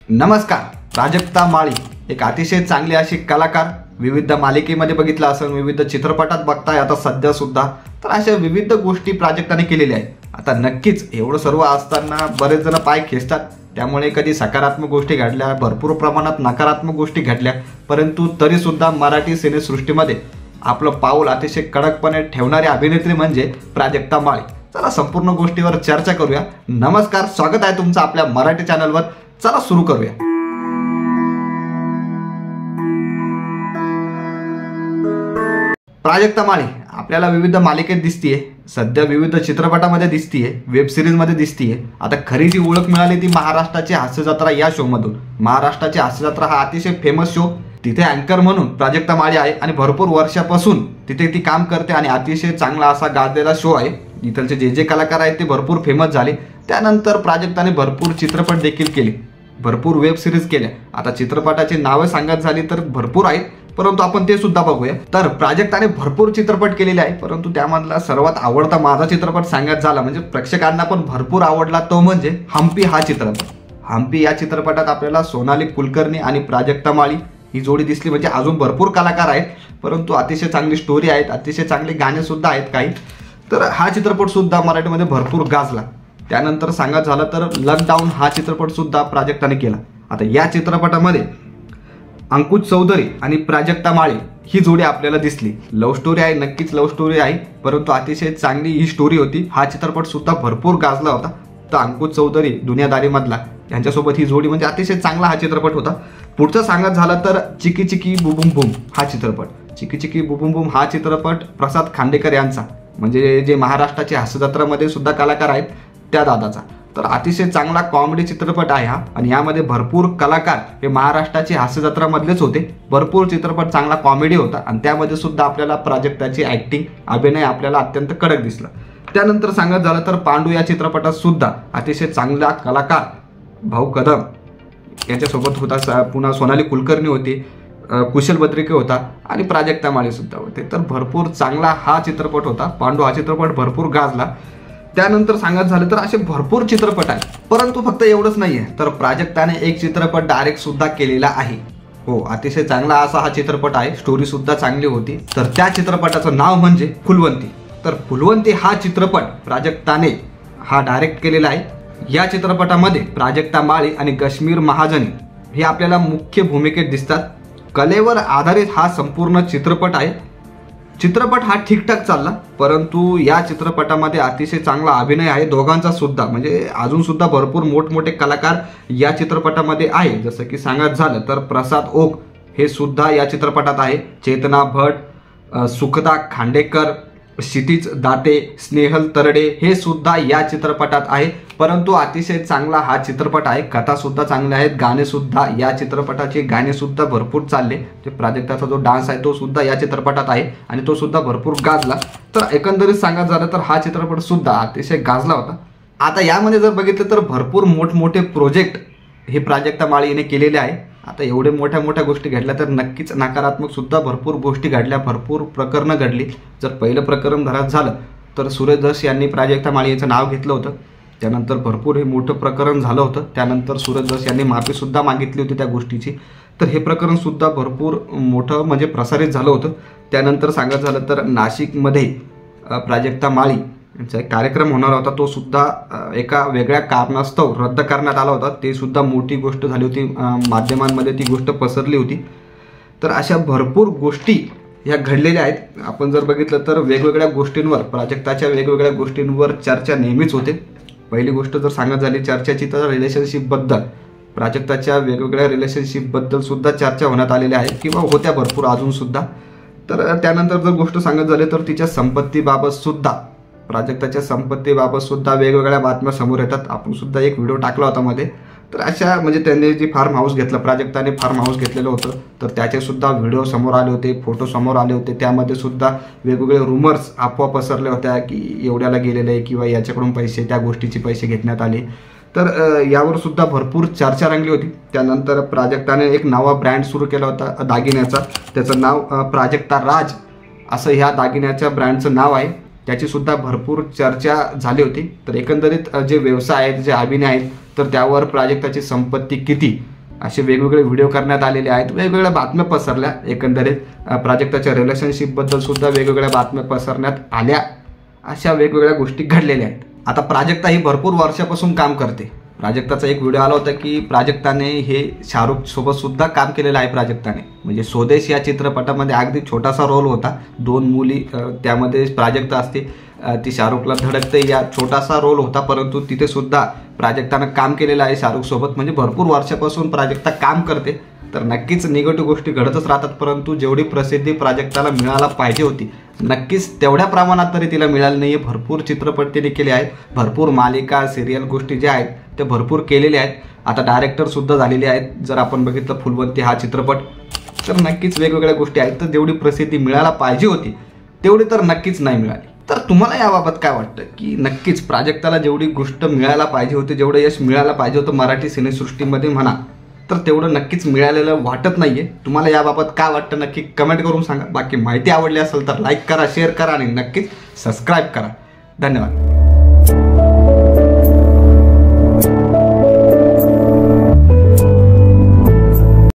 नमस्कार. प्राजक्ता माळी एक अतिशय चांगली अशी कलाकार. विविध मालिकेमध्ये बघितलं असेल, विविध चित्रपटात बघताय आता सध्या सुद्धा. तर अशा विविध गोष्टी प्राजक्ताने केलेल्या आहेत. आता नक्कीच एवढं सर्व असताना बरेच जण पाय खेचतात. त्यामुळे कधी सकारात्मक गोष्टी घडल्या, भरपूर प्रमाणात नकारात्मक गोष्टी घडल्या, परंतु तरी सुद्धा मराठी सिनेसृष्टीमध्ये आपलं पाऊल अतिशय कडकपणे ठेवणारी अभिनेत्री म्हणजे प्राजक्ता माळी. चला संपूर्ण गोष्टीवर चर्चा करूया. नमस्कार, स्वागत आहे तुमचं आपल्या मराठी चॅनलवर. चला सुरू करूया. प्राजक्ता माळी आपल्याला विविध मालिकेत दिसतीये, सध्या विविध चित्रपटामध्ये दिसतीये, वेब सिरीज मध्ये दिसतीये. आता खरी जी ओळख मिळाली ती महाराष्ट्राची हास्य जत्रा या शो मधून. महाराष्ट्राची हास्य जत्रा हा अतिशय फेमस शो. तिथे अँकर म्हणून प्राजक्ता माळी आहे आणि भरपूर वर्षापासून तिथे ती काम करते आणि अतिशय चांगला असा गाजलेला शो आहे. इथलचे जे कलाकार आहेत ते भरपूर फेमस झाले. त्यानंतर प्राजक्ताने भरपूर चित्रपट देखील केले, भरपूर वेब सिरीज केल्या. आता चित्रपटाची नावे सांगत झाली तर भरपूर आहेत, परंतु आपण ते सुद्धा बघूया. तर प्राजक्ताने भरपूर चित्रपट केलेले आहे, परंतु त्यामधला सर्वात आवडता माझा चित्रपट सांगत झाला म्हणजे प्रेक्षकांना पण भरपूर आवडला तो म्हणजे हम्पी हा चित्रपट. हम्पी या चित्रपटात आपल्याला सोनाली कुलकर्णी आणि प्राजक्ता माळी ही जोडी दिसली. म्हणजे अजून भरपूर कलाकार आहेत, परंतु अतिशय चांगली स्टोरी आहेत, अतिशय चांगले गाणे सुद्धा आहेत काही. तर हा चित्रपट सुद्धा मराठीमध्ये भरपूर गाजला. त्यानंतर सांगत झालं तर लॉकडाऊन हा चित्रपट सुद्धा प्राजक्ताने केला. आता या चित्रपटामध्ये अंकुश चौधरी आणि प्राजक्ता माळी ही जोडी आपल्याला दिसली. लव्ह स्टोरी आहे, नक्कीच लव्ह स्टोरी आहे, परंतु अतिशय चांगली ही स्टोरी होती. हा चित्रपट सुद्धा भरपूर गाजला होता. तर अंकुश चौधरी दुनियादारी मधला यांच्यासोबत ही जोडी म्हणजे अतिशय चांगला हा चित्रपट होता. पुढचं सांगत झालं तर चिकी चिकी बुबुम बूम हा चित्रपट. चिकी चिकी बुबुम बूम हा चित्रपट प्रसाद खांडेकर यांचा, म्हणजे जे महाराष्ट्राच्या हास्य जत्रामध्ये सुद्धा कलाकार आहेत त्या दादाचा. तर अतिशय चांगला कॉमेडी चित्रपट आहे हा. आणि यामध्ये भरपूर कलाकार हे महाराष्ट्राची हास्य जत्रामधलेच होते. भरपूर चित्रपट चांगला कॉमेडी होता आणि त्यामध्ये सुद्धा आपल्याला प्राजक्ताची ऍक्टिंग, अभिनय आपल्याला अत्यंत कडक दिसला. त्यानंतर सांगत झालं तर पांडू या चित्रपटात सुद्धा अतिशय चांगला कलाकार भाऊ कदम यांच्यासोबत होता. पुन्हा सोनाली कुलकर्णी होती, कुशल बद्रिके होता आणि प्राजक्ता माळी सुद्धा होते. तर भरपूर चांगला हा चित्रपट होता. पांडू हा चित्रपट भरपूर गाजला. त्यानंतर सांगत झालं तर असे भरपूर चित्रपट आहेत, परंतु फक्त एवढंच नाहीये, तर प्राजक्ताने एक चित्रपट डायरेक्ट सुद्धा केलेला आहे. हो, अतिशय चांगला असा हा चित्रपट आहे. स्टोरी सुद्धा चांगली होती. तर त्या चित्रपटाचं नाव म्हणजे फुलवंती. तर फुलवंती हा चित्रपट प्राजक्ताने हा डायरेक्ट केलेला आहे. या चित्रपटामध्ये प्राजक्ता माळी आणि कश्मीर महाजनी हे आपल्याला मुख्य भूमिकेत दिसतात. कलेवर आधारित हा संपूर्ण चित्रपट आहे. चित्रपट हा ठीकठाक चालला, परंतु या चित्रपटामध्ये अतिशय चांगला अभिनय आहे दोघांचा सुद्धा. म्हणजे अजून सुद्धा भरपूर मोठमोठे कलाकार या चित्रपटामध्ये आहे. जसं की सांगत झालं तर प्रसाद ओक हे सुद्धा या चित्रपटात आहे. चेतना भट, सुखदा खांडेकर, क्षितिज दाते, स्नेहल तरडे हे सुद्धा या चित्रपटात आहे. परंतु अतिशय चांगला हा चित्रपट आहे. कथा सुद्धा चांगल्या आहेत, गाणे सुद्धा या चित्रपटाचे गाणे सुद्धा भरपूर चालले. ते प्राजक्ताचा जो डान्स आहे तो सुद्धा या चित्रपटात आहे आणि तो सुद्धा भरपूर गाजला. तर एकंदरीत सांगायचं झालं तर हा चित्रपट सुद्धा अतिशय गाजला होता. आता यामध्ये जर बघितलं तर भरपूर मोठमोठे प्रोजेक्ट हे प्राजक्ता माळी हिने केलेले आहे. आता एवढे मोठ्या मोठ्या गोष्टी घडल्या तर नक्कीच नकारात्मक सुद्धा भरपूर गोष्टी घडल्या, भरपूर प्रकरणं घडली. जर पहिलं प्रकरण धरात झालं तर सुरेश धस यांनी प्राजक्ता माळी याचं नाव घेतलं होतं. त्यानंतर भरपूर हे मोठं प्रकरण झालं होतं. त्यानंतर सुरेश धस यांनी माफी सुद्धा मागितली होती त्या गोष्टीची. तर हे प्रकरण सुद्धा भरपूर मोठं म्हणजे प्रसारित झालं होतं. त्यानंतर सांगत झालं तर नाशिकमध्ये प्राजक्ता माळी यांचा एक कार्यक्रम होणार होता, तो सुद्धा एका वेगळ्या कारणास्तव रद्द करण्यात आला होता. ते सुद्धा मोठी गोष्ट झाली होती, माध्यमांमध्ये ती गोष्ट पसरली होती. तर अशा भरपूर गोष्टी ह्या घडलेल्या आहेत. आपण जर बघितलं तर वेगवेगळ्या गोष्टींवर, प्राजक्ताच्या वेगवेगळ्या गोष्टींवर चर्चा नेहमीच होते. पहिली गोष्ट जर सांगत झाली चर्चेची तर रिलेशनशिपबद्दल, प्राजक्ताच्या वेगवेगळ्या रिलेशनशिपबद्दल सुद्धा चर्चा होण्यात आलेल्या आहेत किंवा होत्या भरपूर अजून सुद्धा. तर त्यानंतर जर गोष्ट सांगत झाली तर तिच्या संपत्तीबाबत सुद्धा, प्राजक्ताच्या संपत्तीबाबत सुद्धा वेगवेगळ्या बातम्या समोर येतात. आपण सुद्धा एक व्हिडिओ टाकला होता मध्ये. तर अशा म्हणजे त्यांनी जे फार्म हाऊस घेतलं, प्राजक्ताने फार्म हाऊस घेतलेलं होतं, तर त्याचे सुद्धा व्हिडिओ समोर आले होते, फोटो समोर आले होते. त्यामध्ये सुद्धा वेगवेगळे रुमर्स अफवा पसरल्या होत्या की एवढ्याला गेलेलं आहे किंवा याच्याकडून पैसे, त्या गोष्टीचे पैसे घेण्यात आले. तर यावर सुद्धा भरपूर चर्चा रंगली होती. त्यानंतर प्राजक्ताने एक नवा ब्रँड सुरू केला होता दागिन्याचा. त्याचं नाव प्राजक्ता राज असं ह्या दागिन्याच्या ब्रँडचं नाव आहे. त्याची सुद्धा भरपूर चर्चा झाली होती. तर एकंदरीत जे व्यवसाय आहेत, जे अभिनय आहेत, तर त्यावर प्राजक्ताची संपत्ती किती असे वेगवेगळे व्हिडिओ करण्यात आलेले आहेत, वेगवेगळ्या बातम्या पसरल्या, एकंदरीत प्राजक्ताच्या रिलेशनशिपबद्दल सुद्धा वेगवेगळ्या बातम्या पसरण्यात आल्या, अशा वेगवेगळ्या गोष्टी घडलेल्या आहेत. आता प्राजक्ता ही भरपूर वर्षापासून काम करते. प्राजक्ताचा एक व्हिडिओ आला होता की प्राजक्ताने हे शाहरुख सोबत सुद्धा काम केलेलं आहे. प्राजक्ताने म्हणजे स्वदेश या चित्रपटामध्ये अगदी छोटासा रोल होता, 2 मुली त्यामध्ये प्राजक्ता असते, ती शाहरुखला धडकते या छोटासा रोल होता, परंतु तिथे सुद्धा प्राजक्तानं काम केलेलं आहे शाहरुख सोबत. म्हणजे भरपूर वर्षापासून प्राजक्ता काम करते. तर नक्कीच निगेटिव्ह गोष्टी घडतच राहतात, परंतु जेवढी प्रसिद्धी प्राजक्ताला मिळायला पाहिजे होती नक्कीच तेवढ्या प्रमाणात तरी तिला मिळाली नाही आहे. भरपूर चित्रपट तिने केले आहेत, भरपूर मालिका सिरियल गोष्टी ज्या आहेत ते भरपूर केलेल्या आहेत. आता डायरेक्टर सुद्धा झालेले आहेत. जर आपण बघितलं फुलवंती हा चित्रपट, तर नक्कीच वेगवेगळ्या गोष्टी आहेत. तर जेवढी प्रसिद्धी मिळायला पाहिजे होती तेवढी तर नक्कीच नाही मिळाली. तर तुम्हाला याबाबत काय वाटतं की नक्कीच प्राजक्ताला जेवढी गोष्ट मिळायला पाहिजे होती, जेवढं यश मिळायला पाहिजे होतं मराठी सिनेसृष्टीमध्ये म्हणा, तर तेवढं नक्कीच मिळालेलं वाटत नाहीये. तुम्हाला याबाबत काय वाटतं नक्की कमेंट करून सांगा. बाकी माहिती आवडली असेल तर लाईक करा, शेअर करा आणि नक्कीच सबस्क्राईब करा. धन्यवाद.